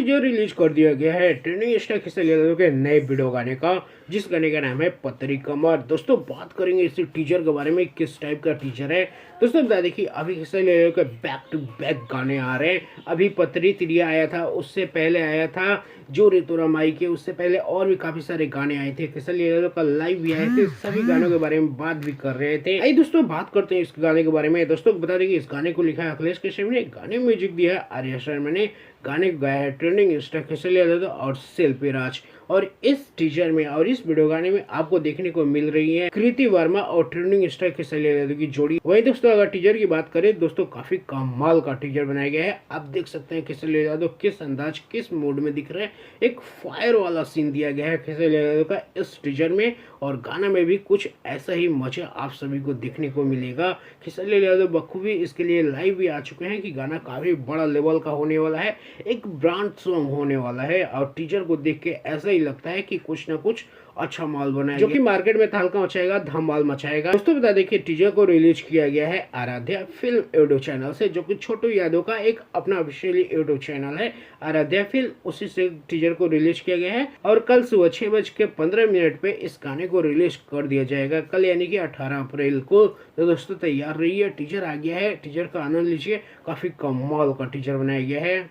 Teaser release कर दिया गया है ट्रेंडिंग स्टार किशोर यादव के नए वीडियो गाने का, जिस गाने का नाम है पतरी कमर। दोस्तों बात करेंगे इस टीजर के बारे में, किस टाइप का टीजर है। दोस्तों बता दें कि अभी किशोर यादव के बैक टू बैक गाने आ रहे हैं। अभी पतरी तिरिया आया था, उससे पहले आया था जो रे तोरा माई के, उससे पहले और भी काफी सारे गाने आए थे। किशोर यादव का लाइव भी आए थे, सभी गानों के बारे में बात भी कर रहे थे। आइए दोस्तों बात करते हैं इस गाने के बारे में। दोस्तों बता दें कि इस गाने को लिखा है अखिलेश कश्यप ने, गाने में म्यूजिक दिया है आर्या शर्मा ने, गाने गाया है ट्रेंडिंग स्टार किशोर यादव और शिल्पी राज। और इस टीजर में और इस वीडियो गाने में आपको देखने को मिल रही है कृति वर्मा और ट्रेंडिंग स्टार किशोर यादव की जोड़ी। वही दोस्तों अगर टीजर की बात करें दोस्तों, काफी कमाल का टीजर बनाया गया है। आप देख सकते हैं किशोर यादव किस अंदाज किस मूड में दिख रहे हैं। एक फायर वाला सीन दिया गया है किशोर यादव का इस टीजर में, और गाना में भी कुछ ऐसा ही मजा आप सभी को देखने को मिलेगा। किशोर यादव बखूबी इसके लिए लाइव भी आ चुके हैं कि गाना काफी बड़ा लेवल का होने वाला है, एक ब्रांड सॉन्ग होने वाला है। और टीजर को देख के ऐसा ही लगता है कि कुछ ना कुछ अच्छा माल बनाएगा, जो कि मार्केट में तहलका मचाएगा, धमाल मचाएगा। दोस्तों बता दें कि टीजर को रिलीज किया गया है आराध्या फिल्म यूट्यूब चैनल से, जो कि छोटू यादव का एक अपना ऑफिशियली यूट्यूब चैनल है आराध्या फिल्म, उसी से टीजर को रिलीज किया गया है। और कल सुबह 6:15 पे इस गाने को रिलीज कर दिया जाएगा, कल यानी कि 18 अप्रैल को। तो दोस्तों तैयार रहिए, टीजर आ गया है, टीजर का आनंद लीजिए। काफी कमाल का टीजर बनाया गया है।